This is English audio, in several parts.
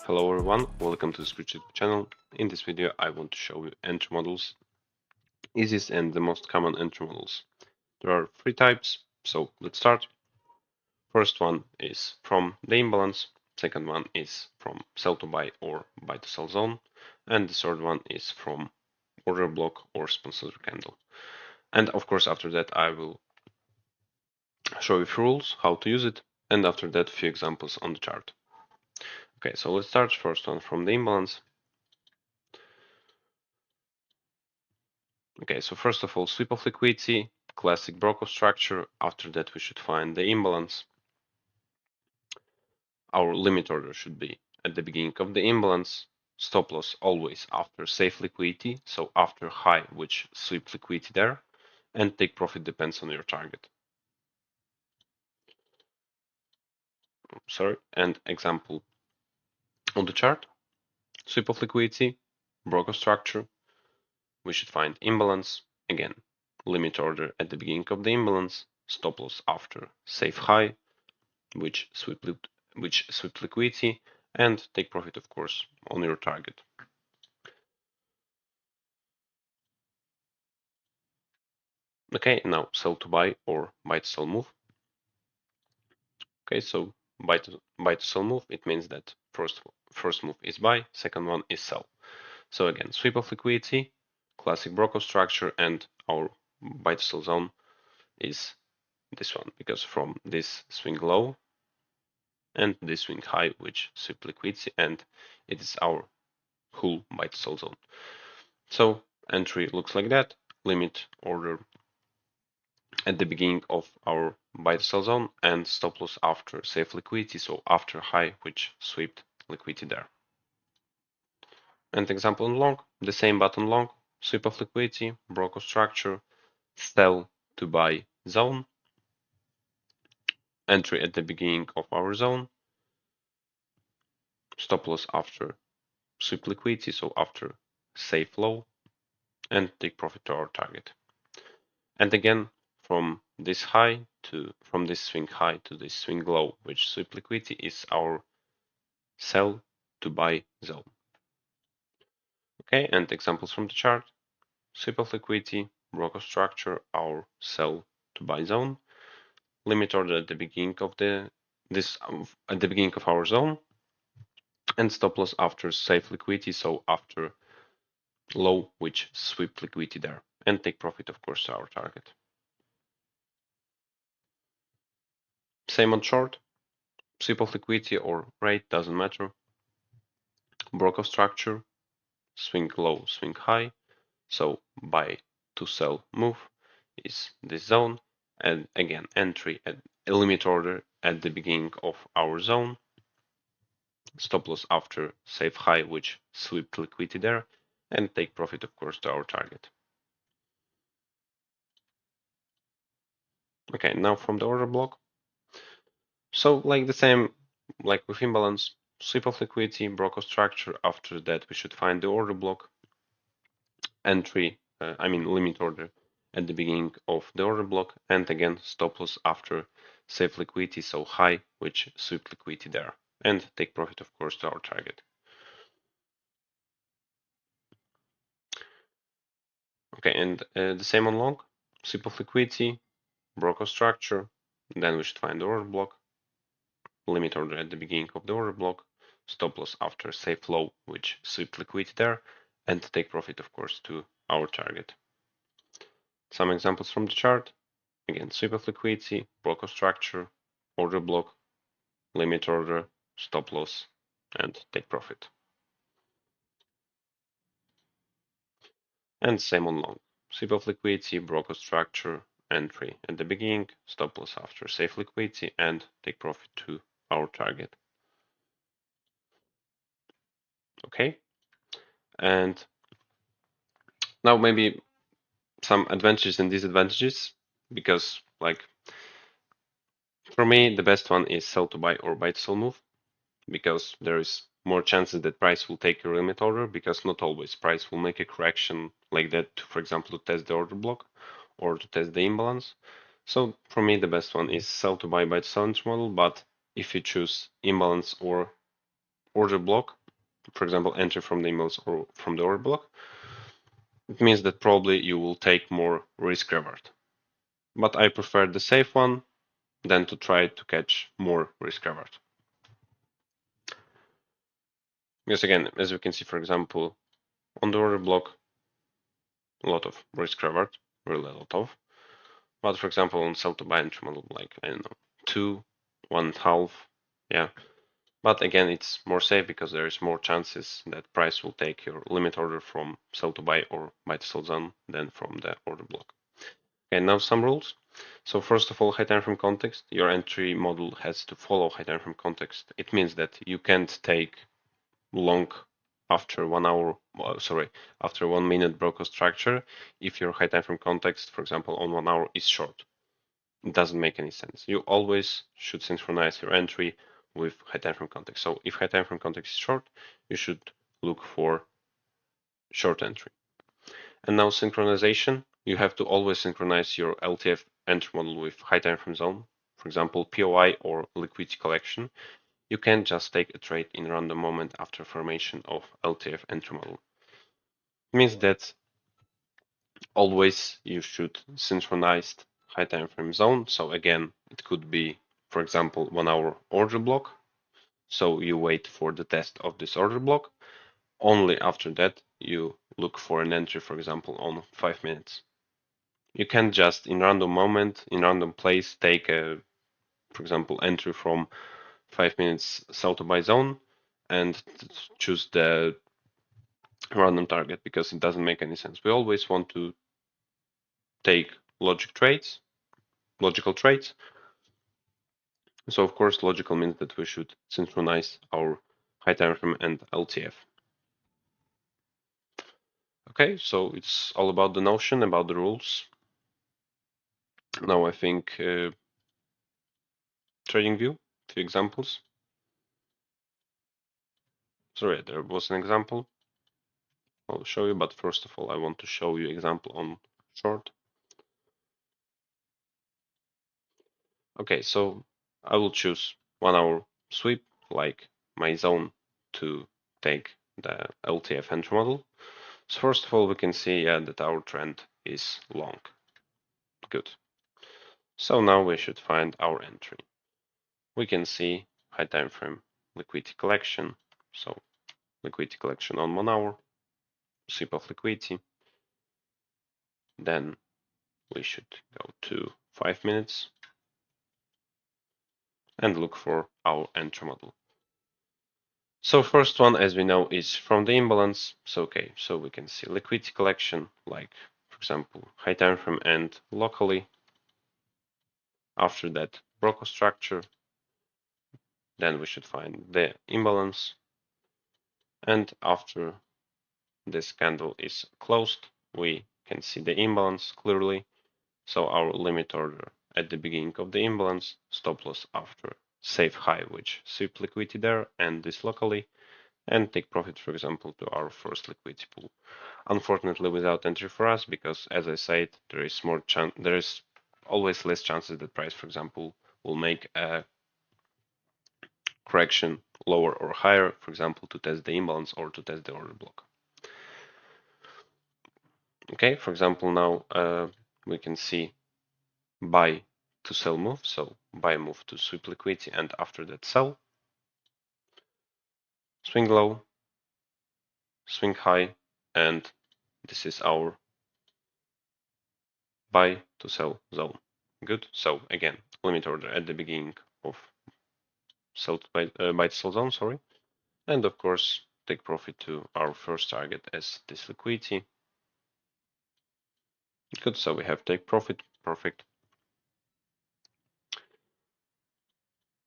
Hello everyone, welcome to the Screech channel. In this video I want to show you entry models, easiest and the most common entry models. There are three types, so let's start. First one is from the imbalance, second one is from sell to buy or buy to sell zone, and the third one is from order block or sponsor candle. And of course after that I will show you rules, how to use it, and after that few examples on the chart. Okay, so let's start first one from the imbalance. Okay, so first of all, sweep of liquidity, classic Broco structure. After that, we should find the imbalance. Our limit order should be at the beginning of the imbalance. Stop loss always after safe liquidity, so after high, which sweep liquidity there, and take profit depends on your target. Sorry, and example on the chart, sweep of liquidity, Broco structure. We should find imbalance again. Limit order at the beginning of the imbalance. Stop loss after safe high, which sweep liquidity, and take profit, of course, on your target. Okay, now sell to buy or buy to sell move. Okay, so buy to sell move, it means that first move is buy, second one is sell. So again, sweep of liquidity, classic Broco structure, and our buy to sell zone is this one, because from this swing low and this swing high, which sweep liquidity, and it is our whole buy to sell zone. So entry looks like that. Limit order at the beginning of our buy to sell zone and stop loss after safe liquidity, so after high which swept liquidity there. And example on long, the same button long, sweep of liquidity, Broco structure, sell to buy zone, entry at the beginning of our zone, stop loss after sweep liquidity, so after safe low, and take profit to our target. And again, from this swing high to this swing low, which sweep liquidity is our sell to buy zone. Okay, and examples from the chart: sweep of liquidity, Broco structure, our sell to buy zone, limit order at the beginning of our zone, and stop loss after safe liquidity, so after low, which sweep liquidity there, and take profit, of course, to our target. Same on short, sweep of liquidity or rate, doesn't matter. Broco structure, swing low, swing high, so buy to sell move is this zone, and again entry at a limit order at the beginning of our zone, stop loss after safe high, which sweep liquidity there, and take profit, of course, to our target. Okay, now from the order block. So like the same, like with imbalance, sweep of liquidity, Broco structure. After that, we should find the order block, entry, limit order at the beginning of the order block, and again stop loss after safe liquidity, so high, which sweep liquidity there, and take profit, of course, to our target. Okay, and the same on long, sweep of liquidity, Broco structure, then we should find the order block, limit order at the beginning of the order block, stop loss after safe low, which sweep liquidity there, and take profit, of course, to our target. Some examples from the chart. Again, sweep of liquidity, Broco structure, order block, limit order, stop loss, and take profit. And same on long. Sweep of liquidity, Broco structure, entry at the beginning, stop loss after safe liquidity, and take profit to our target. Okay. And now maybe some advantages and disadvantages, because like for me the best one is sell to buy or buy to sell move, because there is more chances that price will take your limit order, because not always price will make a correction like that, for example, to test the order block or to test the imbalance. So for me the best one is sell to buy to sell model, but if you choose imbalance or order block, for example, entry from the emails or from the order block, it means that probably you will take more risk reward. But I prefer the safe one than to try to catch more risk reward. Because again, as we can see, for example, on the order block, a lot of risk reward, really a lot of. But for example, on sell to buy entry model, like I don't know, 2, 1.5, yeah. But again, it's more safe because there is more chances that price will take your limit order from sell to buy or buy to sell zone than from the order block. Okay, now some rules. So first of all, high time frame context. Your entry model has to follow high time frame context. It means that you can't take long after 1 hour, after 1 minute broker structure if your high time frame context, for example, on 1 hour is short. It doesn't make any sense. You always should synchronize your entry with high time frame context. So if high time frame context is short, you should look for short entry. And now synchronization, you have to always synchronize your LTF entry model with high time frame zone, for example, POI or liquidity collection. You can't just take a trade in random moment after formation of LTF entry model. It means that always you should synchronize high time frame zone. So again, it could be, for example, 1 hour order block. So you wait for the test of this order block. Only after that you look for an entry, for example, on 5 minutes. You can't just in random moment, in random place, take a, for example, entry from 5 minutes sell to buy zone and choose the random target because it doesn't make any sense. We always want to take logical trades. So of course, logical means that we should synchronize our high time frame and LTF. Okay, so it's all about the notion, about the rules. Now I think trading view, few examples. Sorry, there was an example. I'll show you, but first of all, I want to show you example on short. Okay, so I will choose 1 hour sweep, like my zone to take the LTF entry model. So first of all, we can see that our trend is long. Good. So now we should find our entry. We can see high time frame liquidity collection. So liquidity collection on 1 hour, sweep of liquidity. Then we should go to 5 minutes and look for our entry model. So first one, as we know, is from the imbalance. So okay, so we can see liquidity collection, like for example, high time frame and locally. After that, broker structure. Then we should find the imbalance. And after this candle is closed, we can see the imbalance clearly. So our limit order at the beginning of the imbalance, stop loss after safe high, which sweep liquidity there and this locally, and take profit, for example, to our first liquidity pool. Unfortunately, without entry for us, because as I said, there is always less chances that price, for example, will make a correction lower or higher, for example, to test the imbalance or to test the order block. Okay, for example, now we can see buy to sell move. So buy move to sweep liquidity and after that sell. Swing low, swing high, and this is our buy to sell zone. Good. So again, limit order at the beginning of buy to sell zone, sorry. And of course, take profit to our first target as this liquidity. Good. So we have take profit. Perfect.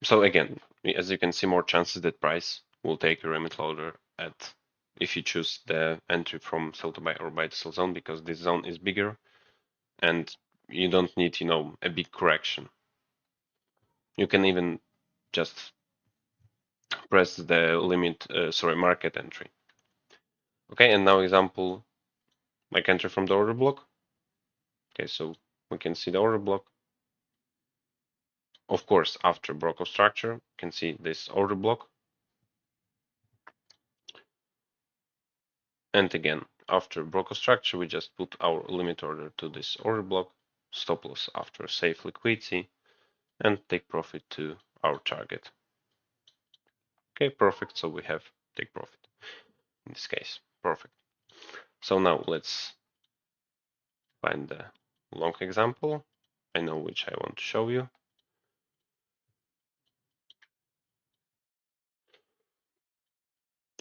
So again, as you can see, more chances that price will take your limit order at if you choose the entry from sell to buy or buy to sell zone, because this zone is bigger and you don't need, a big correction. You can even just press the market entry. Okay, and now example, like entry from the order block. Okay, so we can see the order block. Of course, after block of structure, you can see this order block. And again, after broker structure, we just put our limit order to this order block, stop loss after safe liquidity, and take profit to our target. Okay, perfect. So we have take profit in this case. Perfect. So now let's find the long example. I know which I want to show you.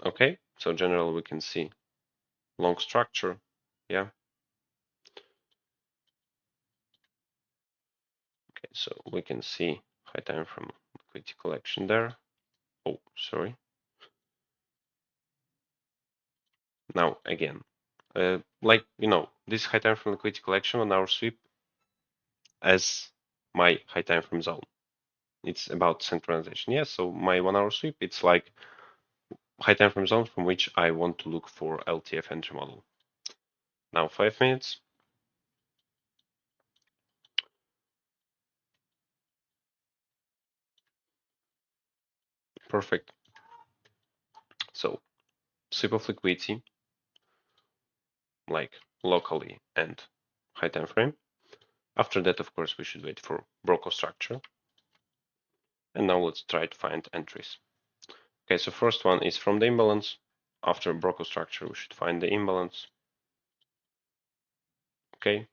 Okay, so generally we can see long structure. Yeah. Okay, so we can see high time from liquidity collection there. Oh, sorry. Now again, like this high time from liquidity collection on our sweep as my high time from zone. It's about synchronization. Yes, so my 1 hour sweep, it's like high time from zone from which I want to look for LTF entry model. Now 5 minutes. Perfect. So sweep of liquidity, like locally and high time frame. After that, of course, we should wait for broker structure. And now let's try to find entries. Okay, so first one is from the imbalance. After broker structure, we should find the imbalance. Okay.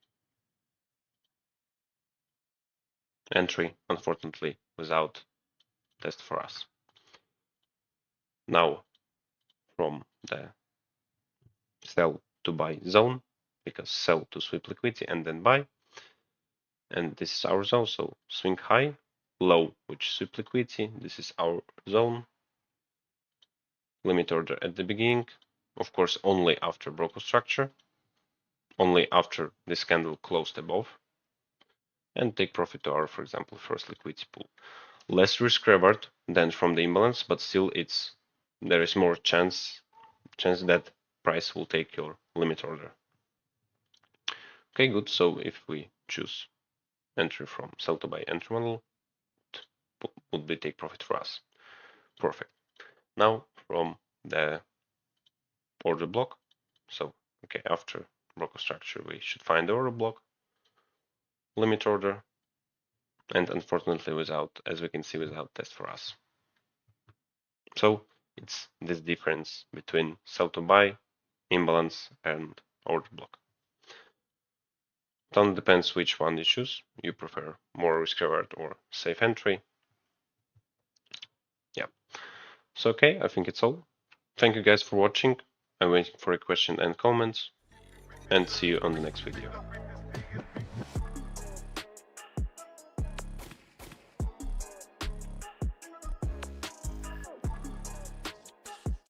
Entry, unfortunately, without test for us. Now, from the sell to buy zone, because sell to sweep liquidity and then buy. And this is our zone, so swing high, low, which sweep liquidity. This is our zone. Limit order at the beginning, of course, only after broker structure, only after this candle closed above, and take profit to our, for example, first liquidity pool. Less risk reward than from the imbalance, but still there is more chance that price will take your limit order. Okay, good. So if we choose entry from sell to buy entry model, would be take profit for us. Perfect. Now from the order block. So okay, after broker structure, we should find the order block, limit order, and unfortunately without, as we can see, without test for us. So it's this difference between sell to buy, imbalance, and order block. It depends which one you choose. You prefer more risk reward or safe entry. Yeah. So okay, I think it's all. Thank you guys for watching. I'm waiting for a question and comments, and see you on the next video.